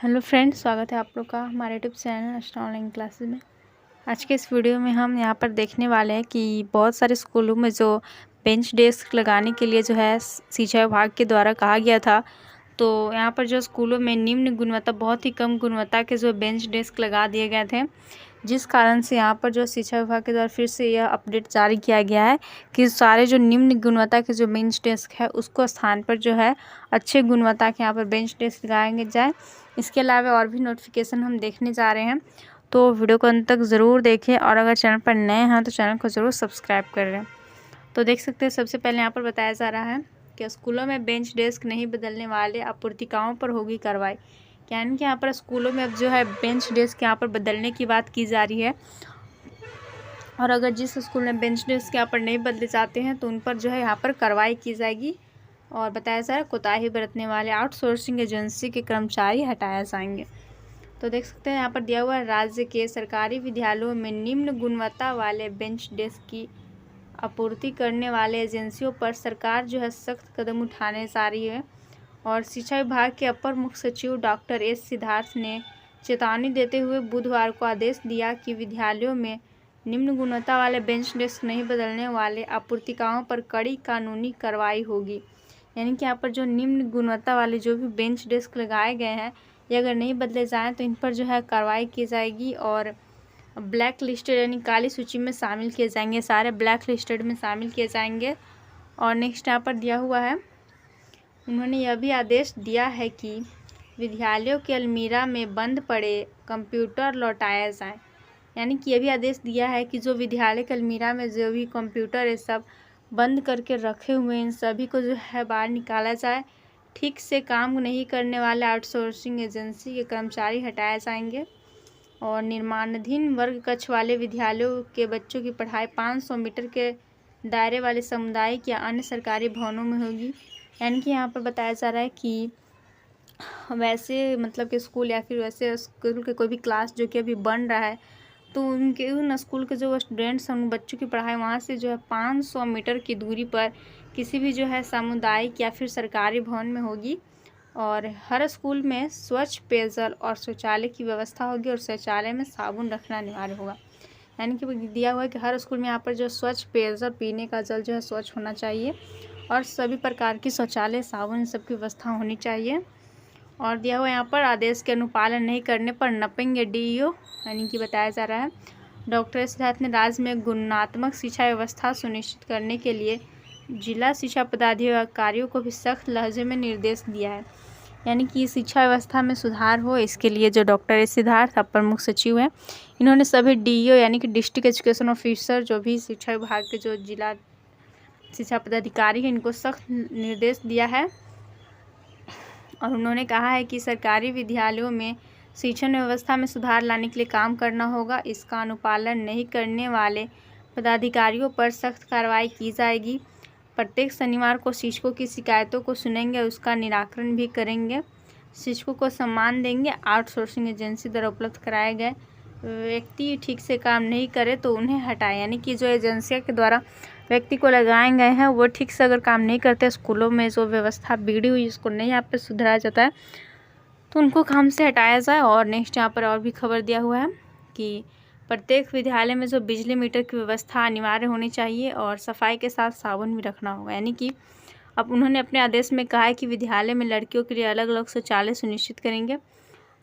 Hello friends, स्वागत है आप लोग का हमारे यूट्यूब चैनल अस्टा ऑनलाइन क्लासेस में। आज के इस वीडियो में हम यहाँ पर देखने वाले हैं कि बहुत सारे स्कूलों में जो बेंच डेस्क लगाने के लिए जो है शिक्षा विभाग के द्वारा कहा गया था, तो यहाँ पर जो स्कूलों में निम्न गुणवत्ता, बहुत ही कम गुणवत्ता के जो बेंच डेस्क लगा दिए गए थे, जिस कारण से यहाँ पर जो शिक्षा विभाग के द्वारा फिर से यह अपडेट जारी किया गया है कि सारे जो निम्न गुणवत्ता के जो बेंच डेस्क है उसको स्थान पर जो है अच्छे गुणवत्ता के यहाँ पर बेंच डेस्क लगाएंगे जाए। इसके अलावा और भी नोटिफिकेशन हम देखने जा रहे हैं, तो वीडियो को अंत तक ज़रूर देखें और अगर चैनल पर नए हैं तो चैनल को ज़रूर सब्सक्राइब कर लें। तो देख सकते हैं, सबसे पहले यहाँ पर बताया जा रहा है कि स्कूलों में बेंच डेस्क नहीं बदलने वाले आपूर्तिकाओं पर होगी कार्रवाई। यानी कि यहाँ पर स्कूलों में अब जो है बेंच डेस्क यहाँ पर बदलने की बात की जा रही है, और अगर जिस स्कूल में बेंच डेस्क यहाँ पर नहीं बदले जाते हैं तो उन पर जो है यहाँ पर कार्रवाई की जाएगी। और बताया जा रहा है कोताही बरतने वाले आउटसोर्सिंग एजेंसी के कर्मचारी हटाए जाएंगे। तो देख सकते हैं यहाँ पर दिया हुआ है, राज्य के सरकारी विद्यालयों में निम्न गुणवत्ता वाले बेंच डेस्क की आपूर्ति करने वाले एजेंसियों पर सरकार जो है सख्त कदम उठाने जा रही है। और शिक्षा विभाग के अपर मुख्य सचिव डॉक्टर एस सिद्धार्थ ने चेतावनी देते हुए बुधवार को आदेश दिया कि विद्यालयों में निम्न गुणवत्ता वाले बेंच डेस्क नहीं बदलने वाले आपूर्तिकाओं पर कड़ी कानूनी कार्रवाई होगी। यानी कि यहाँ पर जो निम्न गुणवत्ता वाले जो भी बेंच डेस्क लगाए गए हैं, ये अगर नहीं बदले जाएँ तो इन पर जो है कार्रवाई की जाएगी और ब्लैक लिस्टेड यानी काली सूची में शामिल किए जाएंगे, सारे ब्लैक लिस्टेड में शामिल किए जाएंगे। और नेक्स्ट यहाँ पर दिया हुआ है, उन्होंने यह भी आदेश दिया है कि विद्यालयों के अलमीरा में बंद पड़े कंप्यूटर लौटाए जाएं। यानी कि यह भी आदेश दिया है कि जो विद्यालय के अलमीरा में जो भी कंप्यूटर है सब बंद करके रखे हुए इन सभी को जो है बाहर निकाला जाए। ठीक से काम नहीं करने वाले आउटसोर्सिंग एजेंसी के कर्मचारी हटाए जाएंगे। और निर्माणाधीन वर्ग कक्ष वाले विद्यालयों के बच्चों की पढ़ाई 500 मीटर के दायरे वाले सामुदायिक या अन्य सरकारी भवनों में होगी। यानी कि यहाँ पर बताया जा रहा है कि वैसे मतलब कि स्कूल या फिर वैसे स्कूल के कोई भी क्लास जो कि अभी बन रहा है, तो उनके उन स्कूल के जो स्टूडेंट्स हैं उन बच्चों की पढ़ाई वहाँ से जो है 500 मीटर की दूरी पर किसी भी जो है सामुदायिक या फिर सरकारी भवन में होगी। और हर स्कूल में स्वच्छ पेयजल और शौचालय की व्यवस्था होगी और शौचालय में साबुन रखना अनिवार्य होगा। यानी कि दिया हुआ है कि हर स्कूल में यहाँ पर जो स्वच्छ पेयजल, पीने का जल जो है स्वच्छ होना चाहिए और सभी प्रकार की शौचालय, साबुन, सब की व्यवस्था होनी चाहिए। और दिया हुआ यहाँ पर आदेश के अनुपालन नहीं करने पर नपेंगे डीईओ। यानी कि बताया जा रहा है, डॉक्टर सिद्धार्थ ने राज्य में गुणात्मक शिक्षा व्यवस्था सुनिश्चित करने के लिए जिला शिक्षा पदाधिकारियों को भी सख्त लहजे में निर्देश दिया है। यानी कि शिक्षा व्यवस्था में सुधार हो, इसके लिए जो डॉक्टर एस सिद्धार्थ अपर मुख्य सचिव हैं, इन्होंने सभी डीईओ यानी कि डिस्ट्रिक्ट एजुकेशन ऑफिसर जो भी शिक्षा विभाग के जो जिला शिक्षा पदाधिकारी हैं, इनको सख्त निर्देश दिया है। और उन्होंने कहा है कि सरकारी विद्यालयों में शिक्षण व्यवस्था में सुधार लाने के लिए काम करना होगा। इसका अनुपालन नहीं करने वाले पदाधिकारियों पर सख्त कार्रवाई की जाएगी। प्रत्येक शनिवार को शिक्षकों की शिकायतों को सुनेंगे, उसका निराकरण भी करेंगे। शिक्षकों को सम्मान देंगे। आउटसोर्सिंग एजेंसी द्वारा उपलब्ध कराए गए व्यक्ति ठीक से काम नहीं करे तो उन्हें हटाएं। यानी कि जो एजेंसियों के द्वारा व्यक्ति को लगाए गए हैं वो ठीक से अगर काम नहीं करते, स्कूलों में जो व्यवस्था बिगड़ी हुई इसको नहीं यहाँ पे सुधारा जाता है, तो उनको काम से हटाया जाए। और नेक्स्ट यहाँ पर और भी खबर दिया हुआ है कि प्रत्येक विद्यालय में जो बिजली मीटर की व्यवस्था अनिवार्य होनी चाहिए और सफाई के साथ साबुन भी रखना होगा। यानी कि अब उन्होंने अपने आदेश में कहा है कि विद्यालय में लड़कियों के लिए अलग अलग शौचालय सुनिश्चित करेंगे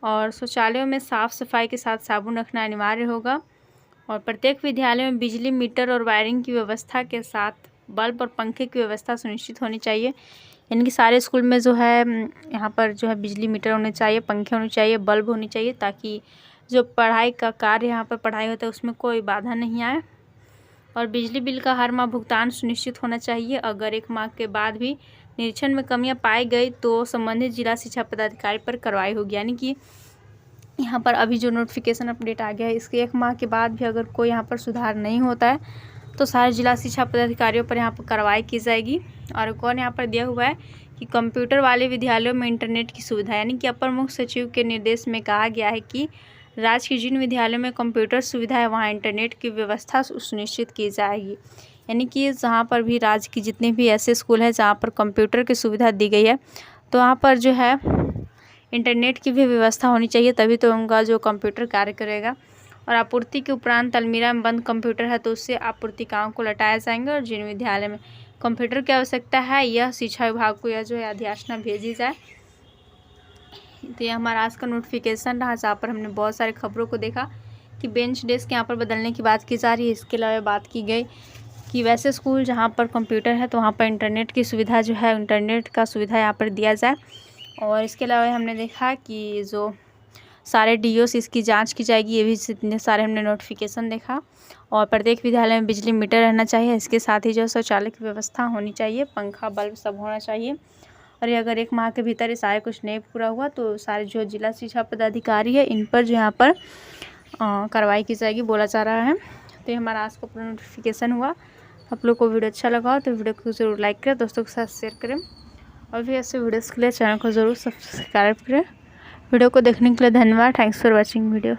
और शौचालयों में साफ़ सफाई के साथ साबुन रखना अनिवार्य होगा। और प्रत्येक विद्यालय में बिजली मीटर और वायरिंग की व्यवस्था के साथ बल्ब और पंखे की व्यवस्था सुनिश्चित होनी चाहिए। यानी कि सारे स्कूल में जो है यहाँ पर जो है बिजली मीटर होने चाहिए, पंखे होने चाहिए, बल्ब होनी चाहिए, ताकि जो पढ़ाई का कार्य यहाँ पर पढ़ाई होता है उसमें कोई बाधा नहीं आए। और बिजली बिल का हर माह भुगतान सुनिश्चित होना चाहिए। अगर 1 माह के बाद भी निरीक्षण में कमियां पाई गई तो संबंधित जिला शिक्षा पदाधिकारी पर कार्रवाई होगी। यानी कि यहाँ पर अभी जो नोटिफिकेशन अपडेट आ गया है, इसके 1 माह के बाद भी अगर कोई यहाँ पर सुधार नहीं होता है तो सारे जिला शिक्षा पदाधिकारियों पर यहाँ पर कार्रवाई की जाएगी। और कौन यहाँ पर दिया हुआ है कि कंप्यूटर वाले विद्यालयों में इंटरनेट की सुविधा, यानी कि अपर मुख्य सचिव के निर्देश में कहा गया है कि राज्य के जिन विद्यालयों में कंप्यूटर सुविधा है वहाँ इंटरनेट की व्यवस्था सुनिश्चित की जाएगी। यानी कि जहाँ पर भी राज्य की जितने भी ऐसे स्कूल हैं जहाँ पर कंप्यूटर की सुविधा दी गई है, तो वहाँ पर जो है इंटरनेट की भी व्यवस्था होनी चाहिए, तभी तो उनका जो कंप्यूटर कार्य करेगा। और आपूर्ति के उपरांत अलमीरा में बंद कंप्यूटर है तो उससे आपूर्तिकाओं को लौटाया जाएंगे। और जिन विद्यालय में कंप्यूटर की आवश्यकता है यह शिक्षा विभाग को यह जो है अधियाचना भेजी जाए। तो ये हमारा आज का नोटिफिकेशन रहा, जहाँ पर हमने बहुत सारे खबरों को देखा कि बेंच डेस्क यहाँ पर बदलने की बात की जा रही है। इसके अलावा बात की गई कि वैसे स्कूल जहाँ पर कंप्यूटर है तो वहाँ पर इंटरनेट की सुविधा जो है, इंटरनेट का सुविधा यहाँ पर दिया जाए। और इसके अलावा हमने देखा कि जो सारे डीओस इसकी जांच की जाएगी, ये भी इतने सारे हमने नोटिफिकेशन देखा। और प्रत्येक विद्यालय में बिजली मीटर रहना चाहिए, इसके साथ ही जो शौचालय की व्यवस्था होनी चाहिए, पंखा बल्ब सब होना चाहिए। और ये अगर 1 माह के भीतर ये सारे कुछ नहीं पूरा हुआ तो सारे जो जिला शिक्षा पदाधिकारी है इन पर जो यहाँ पर कार्रवाई की जाएगी बोला जा रहा है। तो ये हमारा आज का पूरा नोटिफिकेशन हुआ। आप लोग को वीडियो अच्छा लगा तो वीडियो को ज़रूर लाइक करें, दोस्तों के साथ शेयर करें और भी ऐसे वीडियोज़ के लिए चैनल को ज़रूर सब्सक्राइब करें। वीडियो को देखने के लिए धन्यवाद। Thanks for watching video.